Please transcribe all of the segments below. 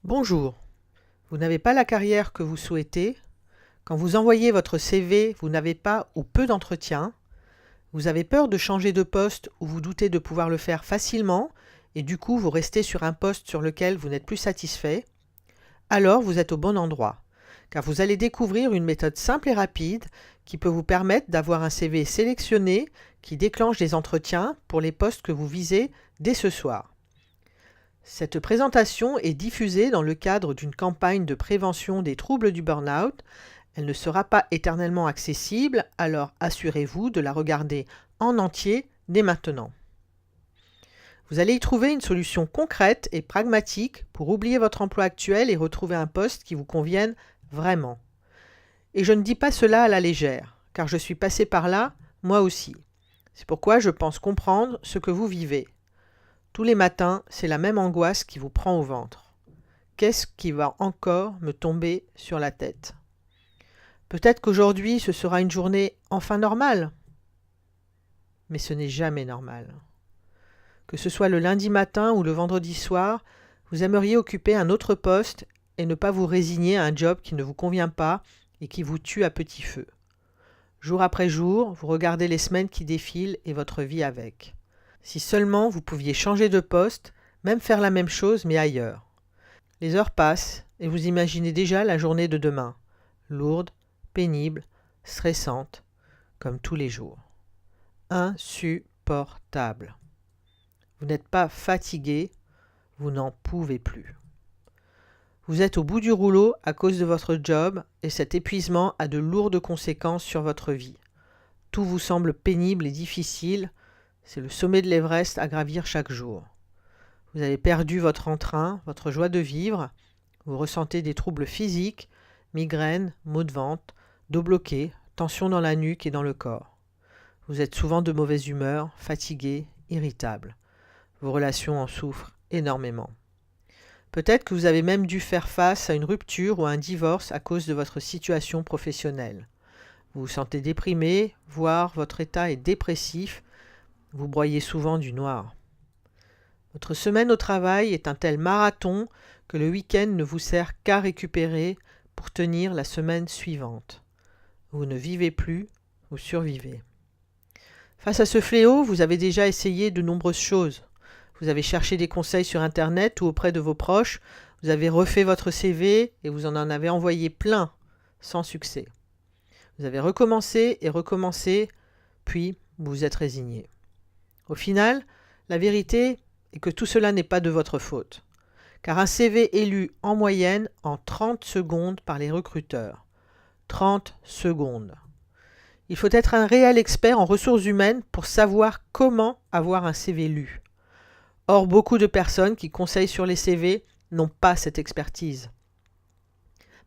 Bonjour, vous n'avez pas la carrière que vous souhaitez. Quand vous envoyez votre CV, vous n'avez pas ou peu d'entretien. Vous avez peur de changer de poste ou vous doutez de pouvoir le faire facilement et du coup vous restez sur un poste sur lequel vous n'êtes plus satisfait. Alors vous êtes au bon endroit, car vous allez découvrir une méthode simple et rapide qui peut vous permettre d'avoir un CV sélectionné qui déclenche des entretiens pour les postes que vous visez dès ce soir. Cette présentation est diffusée dans le cadre d'une campagne de prévention des troubles du burn-out. Elle ne sera pas éternellement accessible, alors assurez-vous de la regarder en entier dès maintenant. Vous allez y trouver une solution concrète et pragmatique pour oublier votre emploi actuel et retrouver un poste qui vous convienne vraiment. Et je ne dis pas cela à la légère, car je suis passé par là, moi aussi. C'est pourquoi je pense comprendre ce que vous vivez. Tous les matins, c'est la même angoisse qui vous prend au ventre. Qu'est-ce qui va encore me tomber sur la tête? Peut-être qu'aujourd'hui, ce sera une journée enfin normale. Mais ce n'est jamais normal. Que ce soit le lundi matin ou le vendredi soir, vous aimeriez occuper un autre poste et ne pas vous résigner à un job qui ne vous convient pas et qui vous tue à petit feu. Jour après jour, vous regardez les semaines qui défilent et votre vie avec. Si seulement vous pouviez changer de poste, même faire la même chose mais ailleurs. Les heures passent et vous imaginez déjà la journée de demain, lourde, pénible, stressante, comme tous les jours. Insupportable. Vous n'êtes pas fatigué, vous n'en pouvez plus. Vous êtes au bout du rouleau à cause de votre job et cet épuisement a de lourdes conséquences sur votre vie. Tout vous semble pénible et difficile. C'est le sommet de l'Everest à gravir chaque jour. Vous avez perdu votre entrain, votre joie de vivre. Vous ressentez des troubles physiques, migraines, maux de ventre, dos bloqué, tension dans la nuque et dans le corps. Vous êtes souvent de mauvaise humeur, fatigué, irritable. Vos relations en souffrent énormément. Peut-être que vous avez même dû faire face à une rupture ou à un divorce à cause de votre situation professionnelle. Vous vous sentez déprimé, voire votre état est dépressif. Vous broyez souvent du noir. Votre semaine au travail est un tel marathon que le week-end ne vous sert qu'à récupérer pour tenir la semaine suivante. Vous ne vivez plus, vous survivez. Face à ce fléau, vous avez déjà essayé de nombreuses choses. Vous avez cherché des conseils sur Internet ou auprès de vos proches, vous avez refait votre CV et vous en avez envoyé plein, sans succès. Vous avez recommencé et recommencé, puis vous vous êtes résigné. Au final, la vérité est que tout cela n'est pas de votre faute, car un CV est lu en moyenne en 30 secondes par les recruteurs. 30 secondes. Il faut être un réel expert en ressources humaines pour savoir comment avoir un CV lu. Or, beaucoup de personnes qui conseillent sur les CV n'ont pas cette expertise.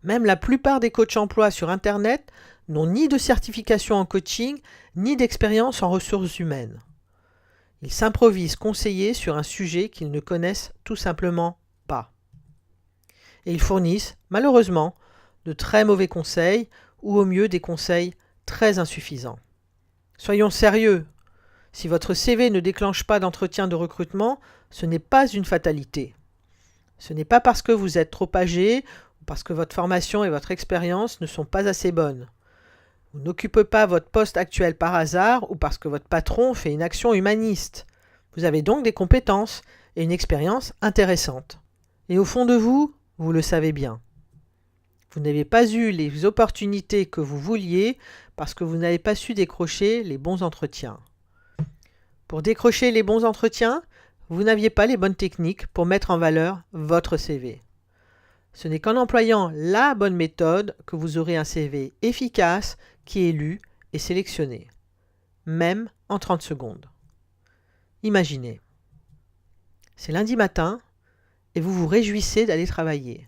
Même la plupart des coachs emploi sur Internet n'ont ni de certification en coaching, ni d'expérience en ressources humaines. Ils s'improvisent conseillers sur un sujet qu'ils ne connaissent tout simplement pas. Et ils fournissent, malheureusement, de très mauvais conseils ou au mieux des conseils très insuffisants. Soyons sérieux. Si votre CV ne déclenche pas d'entretien de recrutement, ce n'est pas une fatalité. Ce n'est pas parce que vous êtes trop âgé ou parce que votre formation et votre expérience ne sont pas assez bonnes. Vous n'occupez pas votre poste actuel par hasard ou parce que votre patron fait une action humaniste. Vous avez donc des compétences et une expérience intéressante. Et au fond de vous, vous le savez bien. Vous n'avez pas eu les opportunités que vous vouliez parce que vous n'avez pas su décrocher les bons entretiens. Pour décrocher les bons entretiens, vous n'aviez pas les bonnes techniques pour mettre en valeur votre CV. Ce n'est qu'en employant la bonne méthode que vous aurez un CV efficace qui est lu et sélectionné, même en 30 secondes. Imaginez, c'est lundi matin et vous vous réjouissez d'aller travailler.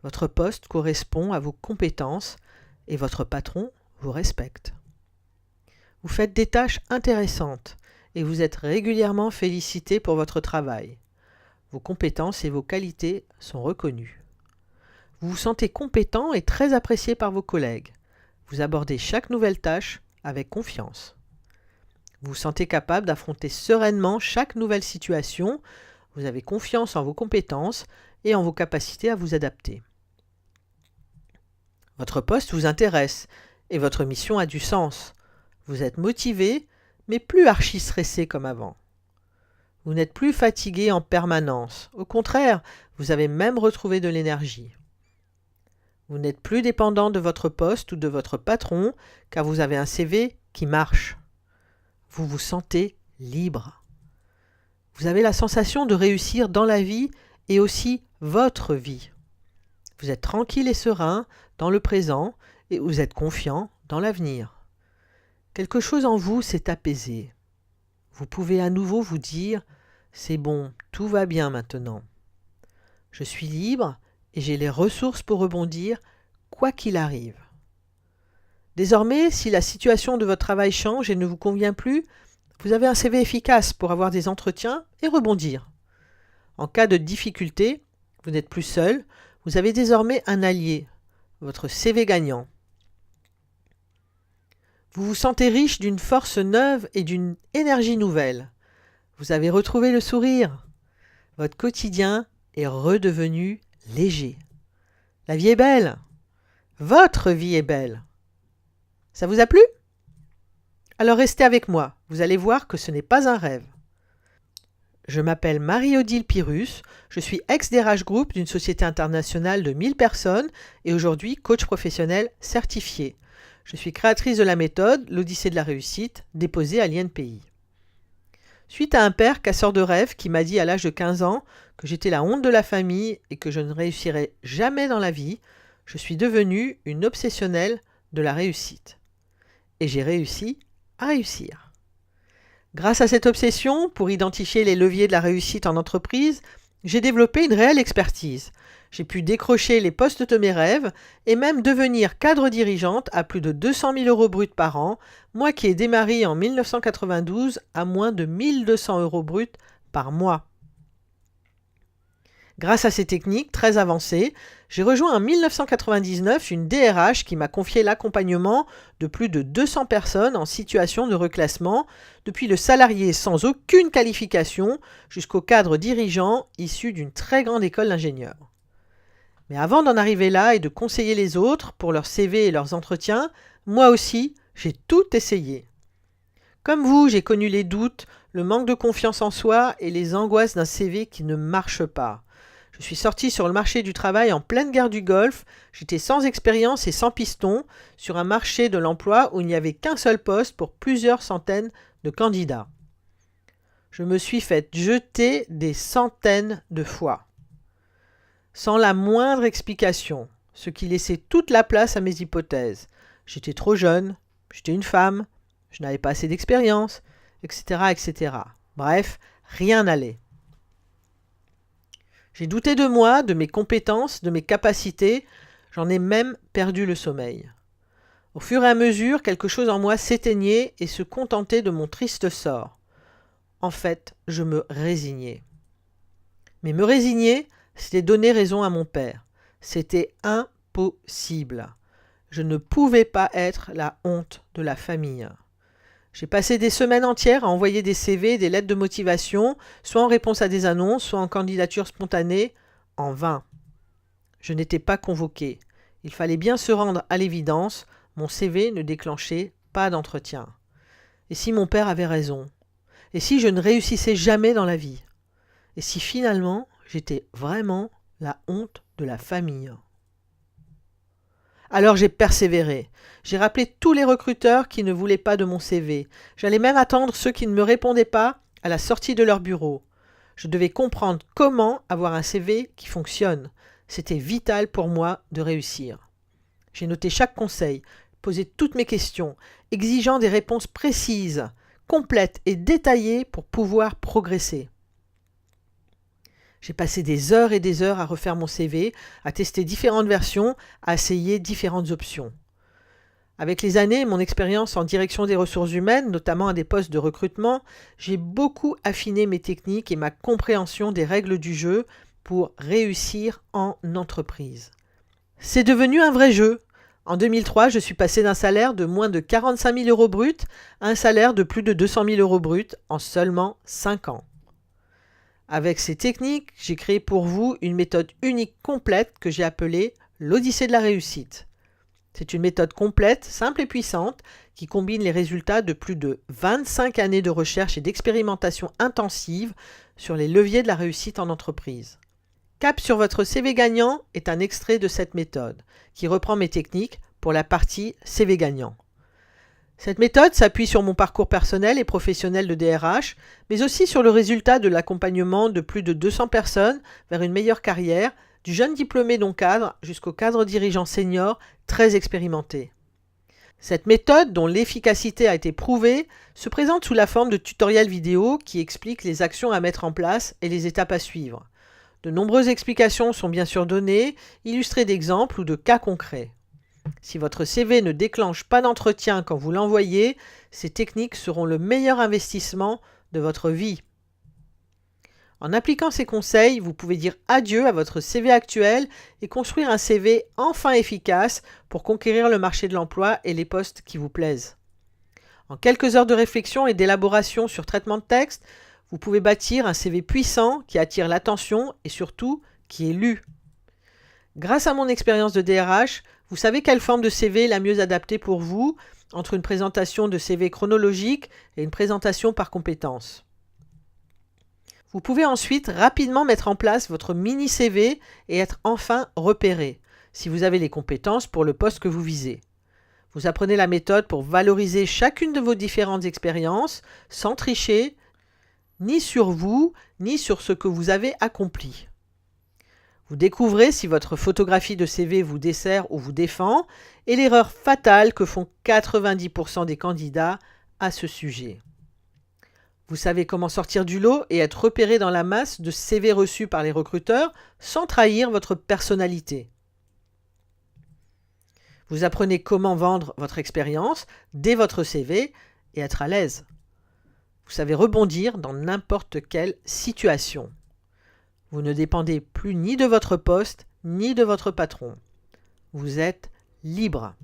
Votre poste correspond à vos compétences et votre patron vous respecte. Vous faites des tâches intéressantes et vous êtes régulièrement félicité pour votre travail. Vos compétences et vos qualités sont reconnues. Vous vous sentez compétent et très apprécié par vos collègues. Vous abordez chaque nouvelle tâche avec confiance. Vous vous sentez capable d'affronter sereinement chaque nouvelle situation. Vous avez confiance en vos compétences et en vos capacités à vous adapter. Votre poste vous intéresse et votre mission a du sens. Vous êtes motivé, mais plus archi-stressé comme avant. Vous n'êtes plus fatigué en permanence. Au contraire, vous avez même retrouvé de l'énergie. Vous n'êtes plus dépendant de votre poste ou de votre patron, car vous avez un CV qui marche. Vous vous sentez libre. Vous avez la sensation de réussir dans la vie et aussi votre vie. Vous êtes tranquille et serein dans le présent et vous êtes confiant dans l'avenir. Quelque chose en vous s'est apaisé. Vous pouvez à nouveau vous dire « C'est bon, tout va bien maintenant. Je suis libre et j'ai les ressources pour rebondir, quoi qu'il arrive. » Désormais, si la situation de votre travail change et ne vous convient plus, vous avez un CV efficace pour avoir des entretiens et rebondir. En cas de difficulté, vous n'êtes plus seul, vous avez désormais un allié, votre CV gagnant. Vous vous sentez riche d'une force neuve et d'une énergie nouvelle. Vous avez retrouvé le sourire. Votre quotidien est redevenu léger. La vie est belle. Votre vie est belle. Ça vous a plu ? Alors restez avec moi, vous allez voir que ce n'est pas un rêve. Je m'appelle Marie-Odile Pyrrhus, je suis ex-DRH Group d'une société internationale de 1000 personnes et aujourd'hui coach professionnel certifié. Je suis créatrice de la méthode l'Odyssée de la réussite, déposée à l'INPI. Suite à un père casseur de rêves qui m'a dit à l'âge de 15 ans que j'étais la honte de la famille et que je ne réussirais jamais dans la vie, je suis devenue une obsessionnelle de la réussite. Et j'ai réussi à réussir. Grâce à cette obsession, pour identifier les leviers de la réussite en entreprise, j'ai développé une réelle expertise. J'ai pu décrocher les postes de mes rêves et même devenir cadre dirigeante à plus de 200 000 € bruts par an, moi qui ai démarré en 1992 à moins de 1 200 € bruts par mois. Grâce à ces techniques très avancées, j'ai rejoint en 1999 une DRH qui m'a confié l'accompagnement de plus de 200 personnes en situation de reclassement, depuis le salarié sans aucune qualification jusqu'au cadre dirigeant issu d'une très grande école d'ingénieur. Mais avant d'en arriver là et de conseiller les autres pour leurs CV et leurs entretiens, moi aussi, j'ai tout essayé. Comme vous, j'ai connu les doutes, le manque de confiance en soi et les angoisses d'un CV qui ne marche pas. Je suis sortie sur le marché du travail en pleine guerre du Golfe, j'étais sans expérience et sans piston, sur un marché de l'emploi où il n'y avait qu'un seul poste pour plusieurs centaines de candidats. Je me suis fait jeter des centaines de fois, sans la moindre explication, ce qui laissait toute la place à mes hypothèses. J'étais trop jeune, j'étais une femme, je n'avais pas assez d'expérience, etc., etc. Bref, rien n'allait. J'ai douté de moi, de mes compétences, de mes capacités, j'en ai même perdu le sommeil. Au fur et à mesure, quelque chose en moi s'éteignait et se contentait de mon triste sort. En fait, je me résignais. Mais me résigner, c'était donner raison à mon père. C'était impossible. Je ne pouvais pas être la honte de la famille. J'ai passé des semaines entières à envoyer des CV, des lettres de motivation, soit en réponse à des annonces, soit en candidature spontanée, en vain. Je n'étais pas convoquée. Il fallait bien se rendre à l'évidence, mon CV ne déclenchait pas d'entretien. Et si mon père avait raison ? Et si je ne réussissais jamais dans la vie ? Et si finalement j'étais vraiment la honte de la famille ? Alors j'ai persévéré. J'ai rappelé tous les recruteurs qui ne voulaient pas de mon CV. J'allais même attendre ceux qui ne me répondaient pas à la sortie de leur bureau. Je devais comprendre comment avoir un CV qui fonctionne. C'était vital pour moi de réussir. J'ai noté chaque conseil, posé toutes mes questions, exigeant des réponses précises, complètes et détaillées pour pouvoir progresser. J'ai passé des heures et des heures à refaire mon CV, à tester différentes versions, à essayer différentes options. Avec les années et mon expérience en direction des ressources humaines, notamment à des postes de recrutement, j'ai beaucoup affiné mes techniques et ma compréhension des règles du jeu pour réussir en entreprise. C'est devenu un vrai jeu. En 2003, je suis passé d'un salaire de moins de 45 000 € bruts à un salaire de plus de 200 000 € bruts en seulement 5 ans. Avec ces techniques, j'ai créé pour vous une méthode unique complète que j'ai appelée l'Odyssée de la réussite. C'est une méthode complète, simple et puissante qui combine les résultats de plus de 25 années de recherche et d'expérimentation intensive sur les leviers de la réussite en entreprise. Cap sur votre CV gagnant est un extrait de cette méthode qui reprend mes techniques pour la partie CV gagnant. Cette méthode s'appuie sur mon parcours personnel et professionnel de DRH, mais aussi sur le résultat de l'accompagnement de plus de 200 personnes vers une meilleure carrière, du jeune diplômé non cadre jusqu'au cadre dirigeant senior très expérimenté. Cette méthode, dont l'efficacité a été prouvée, se présente sous la forme de tutoriels vidéo qui expliquent les actions à mettre en place et les étapes à suivre. De nombreuses explications sont bien sûr données, illustrées d'exemples ou de cas concrets. Si votre CV ne déclenche pas d'entretien quand vous l'envoyez, ces techniques seront le meilleur investissement de votre vie. En appliquant ces conseils, vous pouvez dire adieu à votre CV actuel et construire un CV enfin efficace pour conquérir le marché de l'emploi et les postes qui vous plaisent. En quelques heures de réflexion et d'élaboration sur traitement de texte, vous pouvez bâtir un CV puissant qui attire l'attention et surtout qui est lu. Grâce à mon expérience de DRH, vous savez quelle forme de CV est la mieux adaptée pour vous entre une présentation de CV chronologique et une présentation par compétences. Vous pouvez ensuite rapidement mettre en place votre mini CV et être enfin repéré, si vous avez les compétences pour le poste que vous visez. Vous apprenez la méthode pour valoriser chacune de vos différentes expériences sans tricher, ni sur vous, ni sur ce que vous avez accompli. Vous découvrez si votre photographie de CV vous dessert ou vous défend et l'erreur fatale que font 90% des candidats à ce sujet. Vous savez comment sortir du lot et être repéré dans la masse de CV reçus par les recruteurs sans trahir votre personnalité. Vous apprenez comment vendre votre expérience dès votre CV et être à l'aise. Vous savez rebondir dans n'importe quelle situation. Vous ne dépendez plus ni de votre poste, ni de votre patron. Vous êtes libre.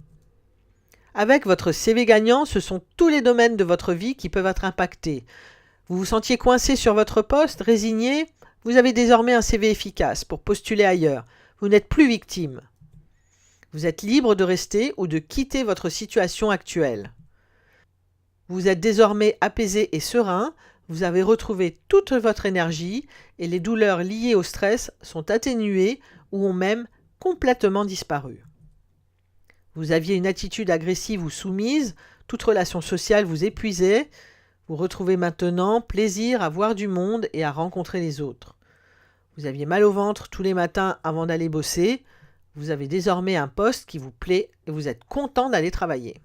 Avec votre CV gagnant, ce sont tous les domaines de votre vie qui peuvent être impactés. Vous vous sentiez coincé sur votre poste, résigné? Vous avez désormais un CV efficace pour postuler ailleurs. Vous n'êtes plus victime. Vous êtes libre de rester ou de quitter votre situation actuelle. Vous êtes désormais apaisé et serein. Vous avez retrouvé toute votre énergie et les douleurs liées au stress sont atténuées ou ont même complètement disparu. Vous aviez une attitude agressive ou soumise, toute relation sociale vous épuisait. Vous retrouvez maintenant plaisir à voir du monde et à rencontrer les autres. Vous aviez mal au ventre tous les matins avant d'aller bosser. Vous avez désormais un poste qui vous plaît et vous êtes content d'aller travailler.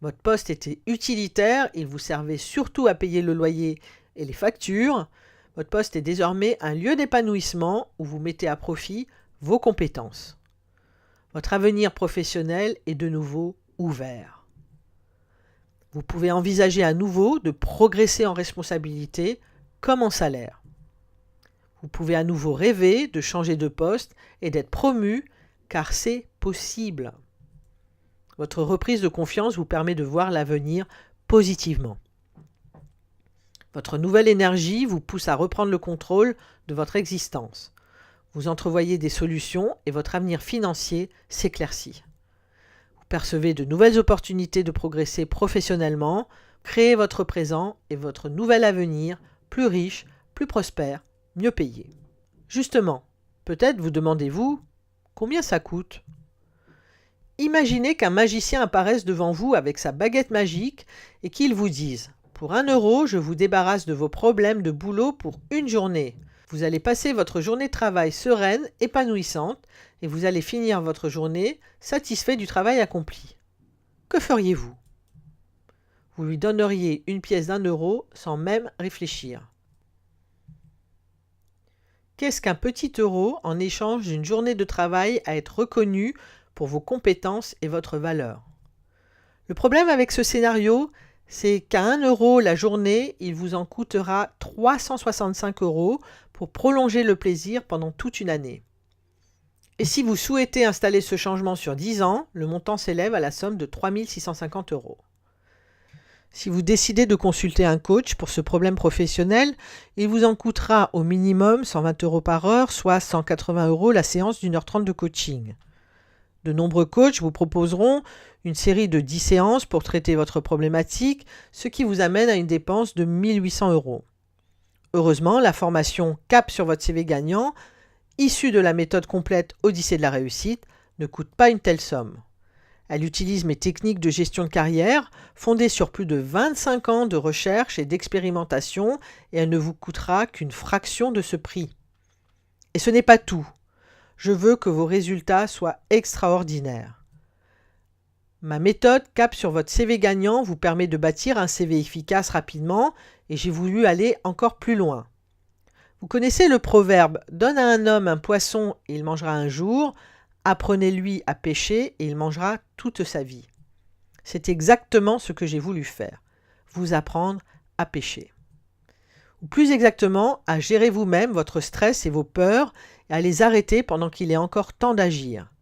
Votre poste était utilitaire, il vous servait surtout à payer le loyer et les factures. Votre poste est désormais un lieu d'épanouissement où vous mettez à profit vos compétences. Votre avenir professionnel est de nouveau ouvert. Vous pouvez envisager à nouveau de progresser en responsabilité comme en salaire. Vous pouvez à nouveau rêver de changer de poste et d'être promu car c'est possible. Votre reprise de confiance vous permet de voir l'avenir positivement. Votre nouvelle énergie vous pousse à reprendre le contrôle de votre existence. Vous entrevoyez des solutions et votre avenir financier s'éclaircit. Vous percevez de nouvelles opportunités de progresser professionnellement, créez votre présent et votre nouvel avenir plus riche, plus prospère, mieux payé. Justement, peut-être vous demandez-vous combien ça coûte ? Imaginez qu'un magicien apparaisse devant vous avec sa baguette magique et qu'il vous dise « Pour 1 euro, je vous débarrasse de vos problèmes de boulot pour une journée. Vous allez passer votre journée de travail sereine, épanouissante, et vous allez finir votre journée satisfait du travail accompli. » Que feriez-vous ? Vous lui donneriez une pièce d'1 euro sans même réfléchir. Qu'est-ce qu'un petit euro en échange d'une journée de travail à être reconnue pour vos compétences et votre valeur? Le problème avec ce scénario, c'est qu'à 1 euro la journée, il vous en coûtera 365 euros pour prolonger le plaisir pendant toute une année. Et si vous souhaitez installer ce changement sur 10 ans, le montant s'élève à la somme de 3 650 euros. Si vous décidez de consulter un coach pour ce problème professionnel, il vous en coûtera au minimum 120 € par heure, soit 180 € la séance d'1h30 de coaching. De nombreux coachs vous proposeront une série de 10 séances pour traiter votre problématique, ce qui vous amène à une dépense de 1 800 €. Heureusement, la formation Cap sur votre CV gagnant, issue de la méthode complète Odyssée de la réussite, ne coûte pas une telle somme. Elle utilise mes techniques de gestion de carrière, fondées sur plus de 25 ans de recherche et d'expérimentation, et elle ne vous coûtera qu'une fraction de ce prix. Et ce n'est pas tout. Je veux que vos résultats soient extraordinaires. Ma méthode Cap sur votre CV gagnant vous permet de bâtir un CV efficace rapidement, et j'ai voulu aller encore plus loin. Vous connaissez le proverbe « Donne à un homme un poisson et il mangera un jour », apprenez-lui à pêcher et il mangera toute sa vie. C'est exactement ce que j'ai voulu faire, vous apprendre à pêcher. Ou plus exactement, à gérer vous-même votre stress et vos peurs et à les arrêter pendant qu'il est encore temps d'agir.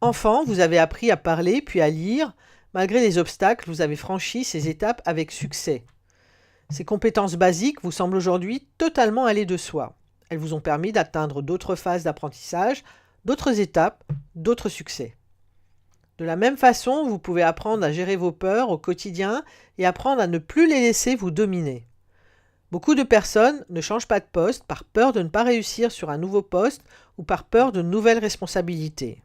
Enfant, vous avez appris à parler puis à lire. Malgré les obstacles, vous avez franchi ces étapes avec succès. Ces compétences basiques vous semblent aujourd'hui totalement aller de soi. Elles vous ont permis d'atteindre d'autres phases d'apprentissage, d'autres étapes, d'autres succès. De la même façon, vous pouvez apprendre à gérer vos peurs au quotidien et apprendre à ne plus les laisser vous dominer. Beaucoup de personnes ne changent pas de poste par peur de ne pas réussir sur un nouveau poste ou par peur de nouvelles responsabilités.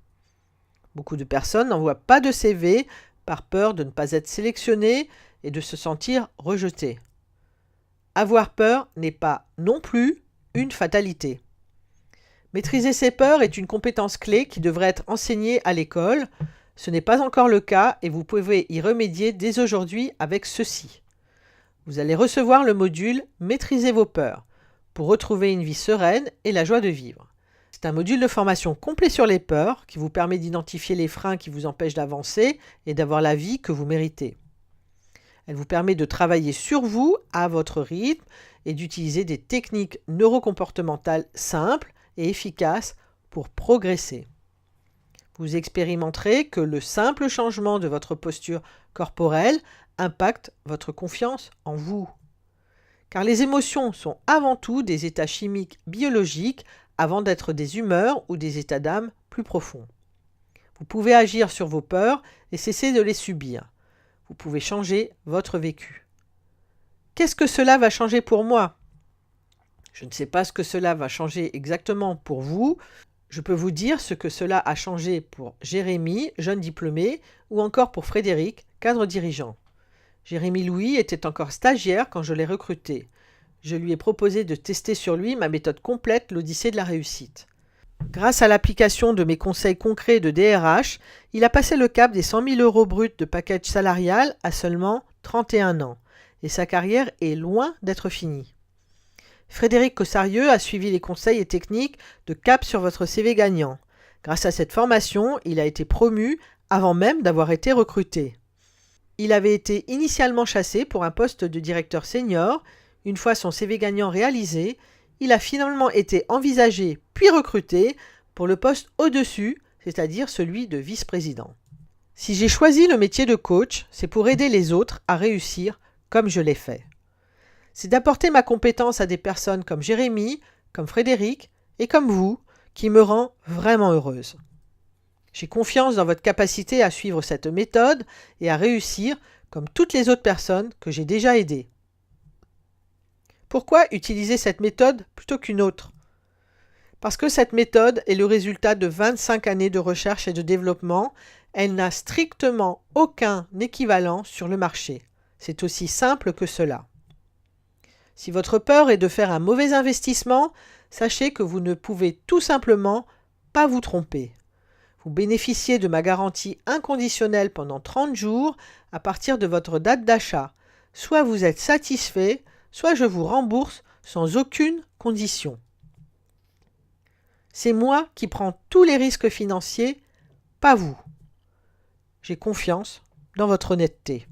Beaucoup de personnes n'envoient pas de CV par peur de ne pas être sélectionnées et de se sentir rejetées. Avoir peur n'est pas non plus une fatalité. Maîtriser ses peurs est une compétence clé qui devrait être enseignée à l'école. Ce n'est pas encore le cas et vous pouvez y remédier dès aujourd'hui avec ceci. Vous allez recevoir le module « Maîtriser vos peurs » pour retrouver une vie sereine et la joie de vivre. C'est un module de formation complet sur les peurs qui vous permet d'identifier les freins qui vous empêchent d'avancer et d'avoir la vie que vous méritez. Elle vous permet de travailler sur vous à votre rythme et d'utiliser des techniques neurocomportementales simples et efficaces pour progresser. Vous expérimenterez que le simple changement de votre posture corporelle impacte votre confiance en vous. Car les émotions sont avant tout des états chimiques biologiques avant d'être des humeurs ou des états d'âme plus profonds. Vous pouvez agir sur vos peurs et cesser de les subir. Vous pouvez changer votre vécu. Qu'est-ce que cela va changer pour moi ? Je ne sais pas ce que cela va changer exactement pour vous. Je peux vous dire ce que cela a changé pour Jérémy, jeune diplômé, ou encore pour Frédéric, cadre dirigeant. Jérémy Louis était encore stagiaire quand je l'ai recruté. Je lui ai proposé de tester sur lui ma méthode complète, l'Odyssée de la réussite. Grâce à l'application de mes conseils concrets de DRH, il a passé le cap des 100 000 € bruts de package salarial à seulement 31 ans. Et sa carrière est loin d'être finie. Frédéric Cossarieux a suivi les conseils et techniques de Cap sur votre CV gagnant. Grâce à cette formation, il a été promu avant même d'avoir été recruté. Il avait été initialement chassé pour un poste de directeur senior. Une fois son CV gagnant réalisé, il a finalement été envisagé puis recruté pour le poste au-dessus, c'est-à-dire celui de vice-président. Si j'ai choisi le métier de coach, c'est pour aider les autres à réussir comme je l'ai fait. C'est d'apporter ma compétence à des personnes comme Jérémy, comme Frédéric et comme vous, qui me rend vraiment heureuse. J'ai confiance dans votre capacité à suivre cette méthode et à réussir comme toutes les autres personnes que j'ai déjà aidées. Pourquoi utiliser cette méthode plutôt qu'une autre ? Parce que cette méthode est le résultat de 25 années de recherche et de développement. Elle n'a strictement aucun équivalent sur le marché. C'est aussi simple que cela. Si votre peur est de faire un mauvais investissement, sachez que vous ne pouvez tout simplement pas vous tromper. Vous bénéficiez de ma garantie inconditionnelle pendant 30 jours à partir de votre date d'achat. Soit vous êtes satisfait, soit je vous rembourse sans aucune condition. C'est moi qui prends tous les risques financiers, pas vous. J'ai confiance dans votre honnêteté.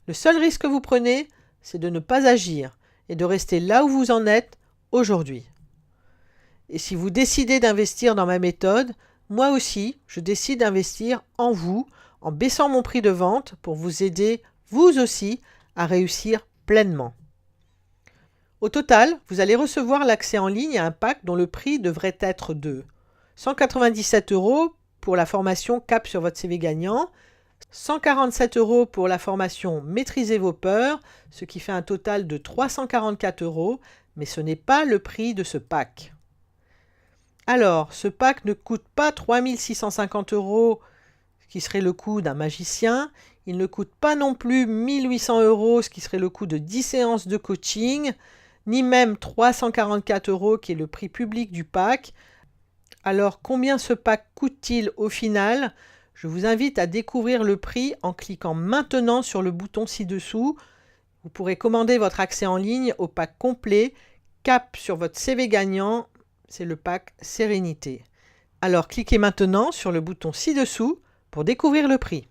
Le seul risque que vous prenez, c'est de ne pas agir et de rester là où vous en êtes aujourd'hui. Et si vous décidez d'investir dans ma méthode, moi aussi, je décide d'investir en vous, en baissant mon prix de vente pour vous aider, vous aussi, à réussir pleinement. Au total, vous allez recevoir l'accès en ligne à un pack dont le prix devrait être de 197 € pour la formation Cap sur votre CV gagnant, 147 € pour la formation Maîtrisez vos peurs, ce qui fait un total de 344 €, mais ce n'est pas le prix de ce pack. Alors, ce pack ne coûte pas 3 650 €, ce qui serait le coût d'un magicien. Il ne coûte pas non plus 1 800 €, ce qui serait le coût de 10 séances de coaching, ni même 344 € qui est le prix public du pack. Alors, combien ce pack coûte-t-il au final ? Je vous invite à découvrir le prix en cliquant maintenant sur le bouton ci-dessous. Vous pourrez commander votre accès en ligne au pack complet Cap sur votre CV gagnant. C'est le pack Sérénité. Alors, cliquez maintenant sur le bouton ci-dessous pour découvrir le prix.